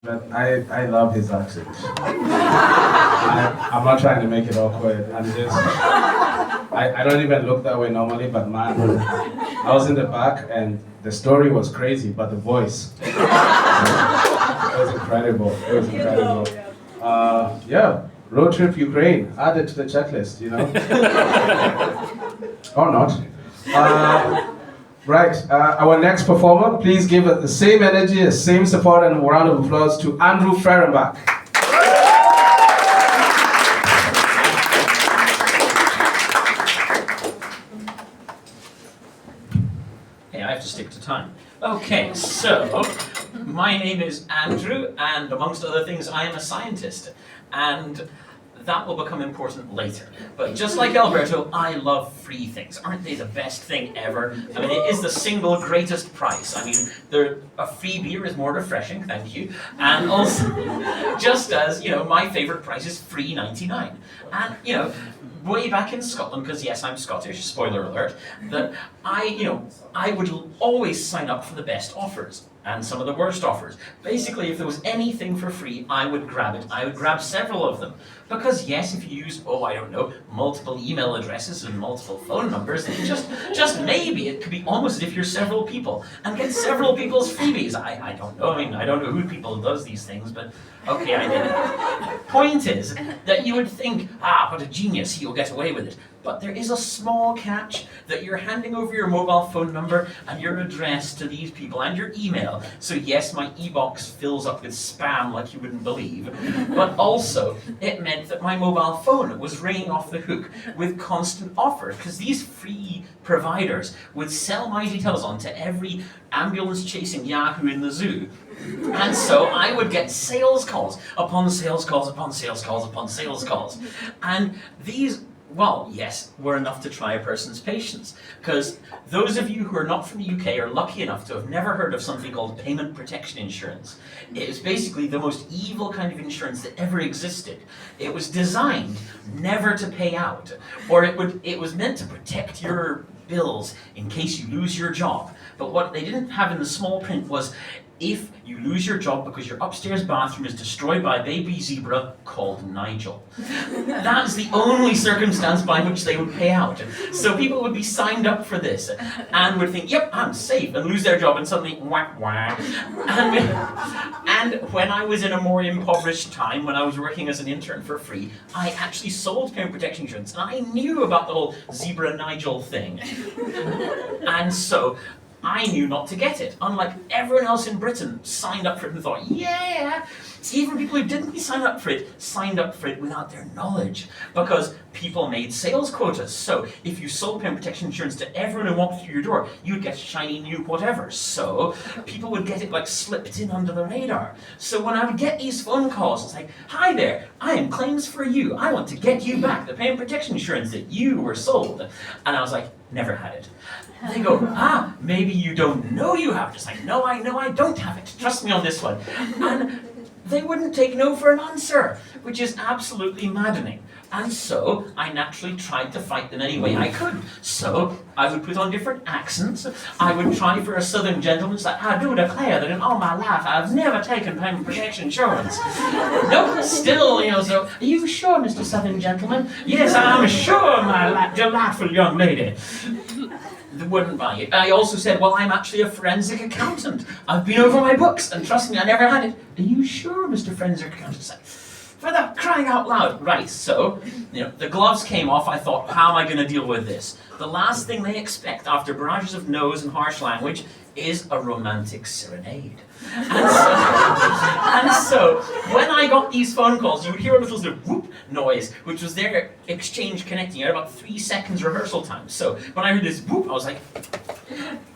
But I love his accent. I'm not trying to make it awkward. I don't even look that way normally, but man, I was in the back and the story was crazy, but the voice it was incredible. It was incredible. Yeah, road trip Ukraine. Add it to the checklist, you know? Or not. Right, our next performer, please give it the same energy, the same support, and a round of applause to Andrew Fehrenbach. Hey, I have to stick to time. Okay, so my name is Andrew, and amongst other things, I am a scientist. And that will become important later. But just like Alberto, I love free things. Aren't they the best thing ever? I mean, it is the single greatest price. I mean, a free beer is more refreshing, thank you. And also, just as, my favorite price is free 99. And, way back in Scotland, because yes, I'm Scottish, spoiler alert, that I would always sign up for the best offers and some of the worst offers. Basically, if there was anything for free, I would grab it. I would grab several of them. Because yes, if you use, multiple email addresses and multiple phone numbers, then just maybe it could be almost as if you're several people and get several people's freebies. I don't know. I mean, I don't know who people does these things, but okay, I did it. Point is that you would think, what a genius, he'll get away with it. But there is a small catch that you're handing over your mobile phone number and your address to these people and your email. So yes, my e-box fills up with spam like you wouldn't believe. But also, it meant that my mobile phone was ringing off the hook with constant offers because these free providers would sell my details on to every ambulance chasing Yahoo in the zoo. And so I would get sales calls upon sales calls upon sales calls upon sales calls. And these were enough to try a person's patience. Because those of you who are not from the UK are lucky enough to have never heard of something called payment protection insurance. It is basically the most evil kind of insurance that ever existed. It was designed never to pay out, or it was meant to protect your bills in case you lose your job. But what they didn't have in the small print was, if you lose your job because your upstairs bathroom is destroyed by a baby zebra called Nigel. That's the only circumstance by which they would pay out. So people would be signed up for this and would think, yep, I'm safe, and lose their job and suddenly, whack, whack. And when I was in a more impoverished time, when I was working as an intern for free, I actually sold payment protection insurance, and I knew about the whole zebra Nigel thing. And so I knew not to get it, unlike everyone else in Britain signed up for it and thought, yeah! Even people who didn't sign up for it signed up for it without their knowledge, because people made sales quotas. So if you sold payment protection insurance to everyone who walked through your door, you'd get shiny new whatever. So people would get it slipped in under the radar. So when I would get these phone calls, it's like, hi there, I am claims for you. I want to get you back the payment protection insurance that you were sold. And I was like, never had it. They go, maybe you don't know you have it. It's like, no, I know I don't have it. Trust me on this one. And they wouldn't take no for an answer, which is absolutely maddening. And so I naturally tried to fight them any way I could. So I would put on different accents. I would try for a southern gentleman. It's like, I do declare that in all my life I've never taken payment protection insurance. No, still, so, are you sure, Mr. Southern gentleman? Yes, I'm sure, my delightful young lady. They wouldn't buy it. I also said, well, I'm actually a forensic accountant. I've been over my books, and trust me, I never had it. Are you sure, Mr. Forensic Accountant? For the crying out loud. Right, so, the gloves came off. I thought, how am I going to deal with this? The last thing they expect after barrages of no's and harsh language is a romantic serenade. And so, when I got these phone calls, you would hear a little sort of whoop noise, which was their exchange connecting at about 3 seconds rehearsal time. So, when I heard this whoop, I was like,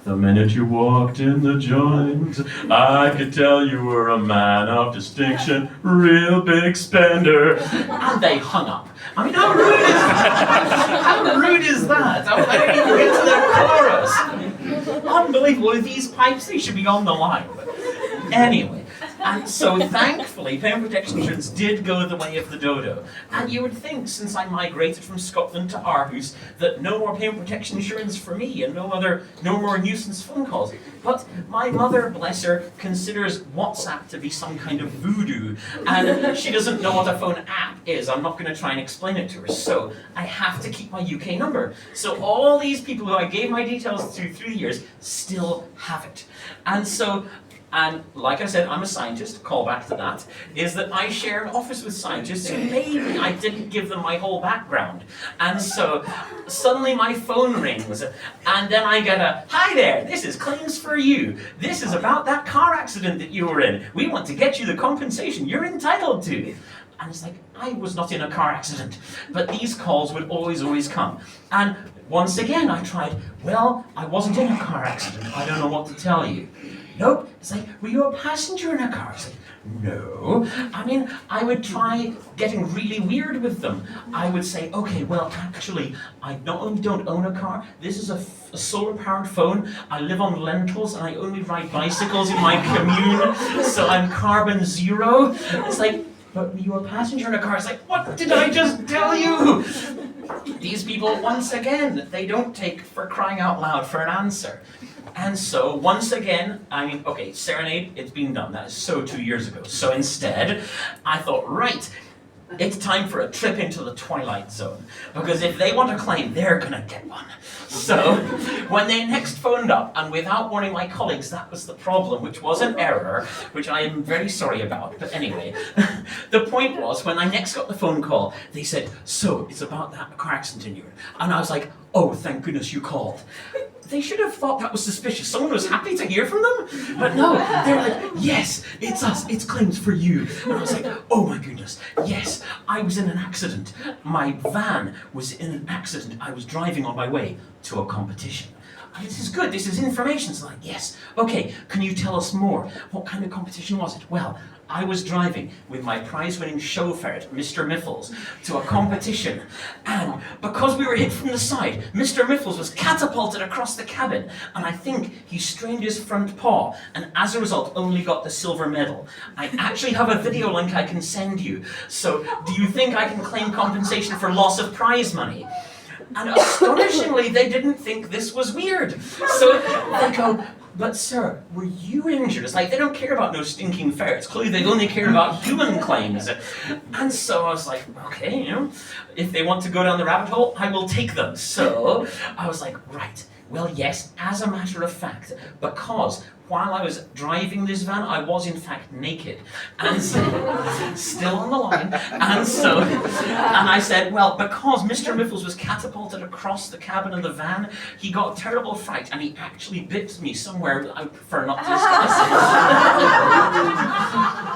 the minute you walked in the joint, I could tell you were a man of distinction, real big spender. And they hung up. I mean, how rude is that? How rude is that? I don't even get to the chorus. Unbelievable. With these pipes, they should be on the line. But anyway, And so thankfully, payment protection insurance did go the way of the dodo. And you would think, since I migrated from Scotland to Aarhus, that no more payment protection insurance for me and no more nuisance phone calls. But my mother, bless her, considers WhatsApp to be some kind of voodoo, and she doesn't know what a phone app is. I'm not going to try and explain it to her, so I have to keep my UK number. So all these people who I gave my details to through the years still have it. And like I said, I'm a scientist, call back to that, is that I share an office with scientists who maybe I didn't give them my whole background. And so suddenly my phone rings, and then I get a, "Hi there, this is claims for you. This is about that car accident that you were in. We want to get you the compensation you're entitled to." And it's like, I was not in a car accident. But these calls would always come. And once again I tried, "Well, I wasn't in a car accident. I don't know what to tell you." "Nope." It's like, "Were you a passenger in a car?" It's like, "No." I mean, I would try getting really weird with them. I would say, "Okay, well, actually, I not only don't own a car, this is a solar-powered phone. I live on lentils and I only ride bicycles in my commune, so I'm carbon zero." It's like, "But were you a passenger in a car?" It's like, "What did I just tell you?" These people, once again, they don't take for crying out loud for an answer. And so, once again, I mean, okay, Serenade, it's been done. That is so 2 years ago. So instead, I thought, right, it's time for a trip into the Twilight Zone. Because if they want a claim, they're gonna get one. So, when they next phoned up, and without warning my colleagues, that was the problem, which was an error, which I am very sorry about. But anyway, the point was, when I next got the phone call, they said, "So, it's about that car accident in you." And I was like, "Oh, thank goodness you called." They should have thought that was suspicious. Someone was happy to hear from them. But no, they're like, "Yes, it's us. It's claims for you." And I was like, "Oh my goodness. Yes, I was in an accident. My van was in an accident. I was driving on my way to a competition." "Oh, this is good. This is information." So I'm like, "Yes. Okay, can you tell us more? What kind of competition was it?" "Well, I was driving with my prize-winning show ferret, Mr. Miffles, to a competition, and because we were hit from the side, Mr. Miffles was catapulted across the cabin, and I think he strained his front paw, and as a result only got the silver medal. I actually have a video link I can send you, so do you think I can claim compensation for loss of prize money?" And astonishingly, they didn't think this was weird. So they go, "But sir, were you injured?" It's like, they don't care about no stinking ferrets. Clearly they only care about human claims. And so I was like, okay, if they want to go down the rabbit hole, I will take them. So I was like, right, well, yes, as a matter of fact, because while I was driving this van, I was in fact naked, and so, still on the line, and I said, "Well, because Mr. Miffles was catapulted across the cabin of the van, he got terrible fright, and he actually bit me somewhere I prefer not to discuss."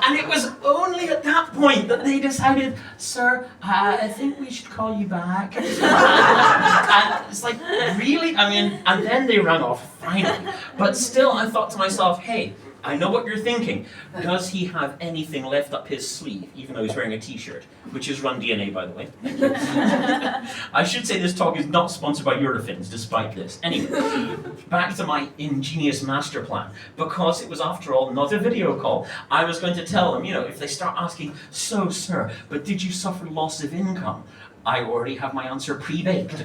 And it was only at that point that they decided, "Sir, I think we should call you back." And it's like, really? I mean, and then they rang off finally. But still, I thought to myself, hey, I know what you're thinking. Does he have anything left up his sleeve, even though he's wearing a t-shirt? Which is Run DNA, by the way. I should say this talk is not sponsored by Eurofins, despite this. Anyway, back to my ingenious master plan. Because it was, after all, not a video call, I was going to tell them, if they start asking, "So, sir, but did you suffer loss of income?" I already have my answer pre-baked.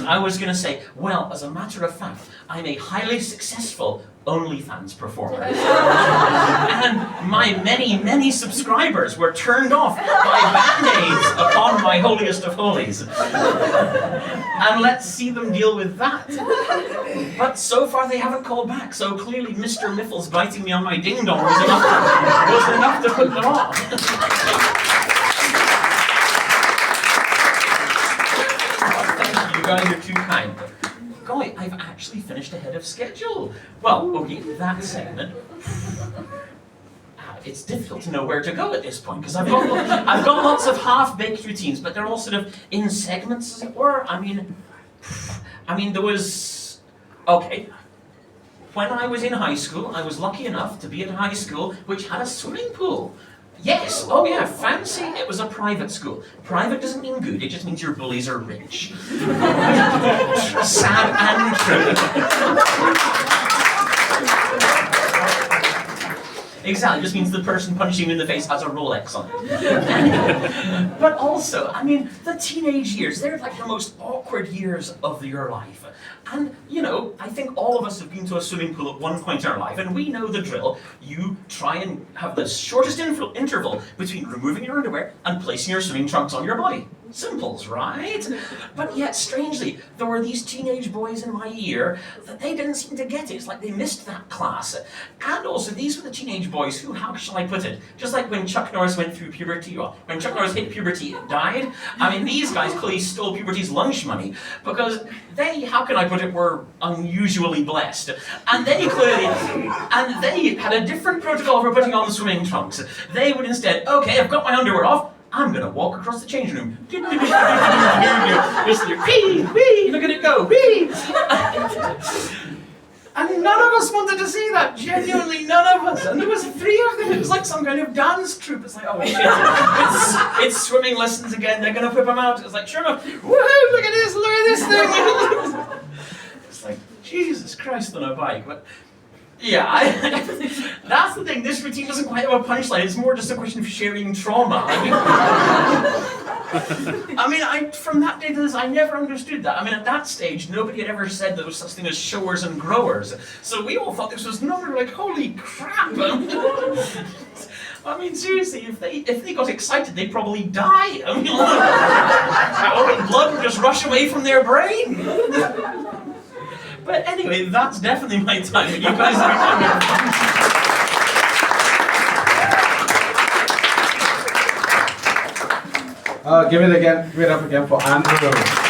I was going to say, "Well, as a matter of fact, I'm a highly successful OnlyFans performer." And my many subscribers were turned off by band-aids upon my holiest of holies. And let's see them deal with that. But so far they haven't called back, so clearly Mr. Miffles biting me on my ding-dong was enough to put them off. You guys are too kind. Golly, I've actually finished ahead of schedule. Well, okay, that segment. It's difficult to know where to go at this point, because I've got lots of half-baked routines, but they're all sort of in segments, as it were. I mean, there was... Okay. When I was in high school, I was lucky enough to be at a high school which had a swimming pool. Yes, oh yeah, fancy. It was a private school. Private doesn't mean good, it just means your bullies are rich. Sad and true. Exactly, it just means the person punching you in the face has a Rolex on it. But also, I mean, the teenage years, they're like the most awkward years of your life. And, you know, I think all of us have been to a swimming pool at one point in our life, and we know the drill. You try and have the shortest interval between removing your underwear and placing your swimming trunks on your body. Simples, right? But yet, strangely, there were these teenage boys in my year that they didn't seem to get it. It's like they missed that class. And also, these were the teenage boys who, how shall I put it, just like when Chuck Norris went through puberty, or when Chuck Norris hit puberty and died, I mean, these guys clearly stole puberty's lunch money, because they, how can I put it, were unusually blessed. And they had a different protocol for putting on swimming trunks. They would instead, okay, I've got my underwear off, I'm gonna walk across the changing room. Just wee, wee, look at it go, wee. And none of us wanted to see that, genuinely none of us. And there was 3 of them, it was like some kind of dance troupe. It's like, oh shit, it's swimming lessons again, they're gonna whip them out. It's like, sure enough, woohoo, look at this thing. It's like, Jesus Christ on a bike. But yeah, that's the thing, this routine doesn't quite have a punchline, it's more just a question of sharing trauma. From that day to this, I never understood that. I mean, at that stage, nobody had ever said there was such thing as showers and growers. So we all thought this was normal, like, holy crap. I mean, seriously, if they got excited, they'd probably die. I mean, all the blood would just rush away from their brain. But anyway, that's definitely my time. You guys Give it up again for Andrew.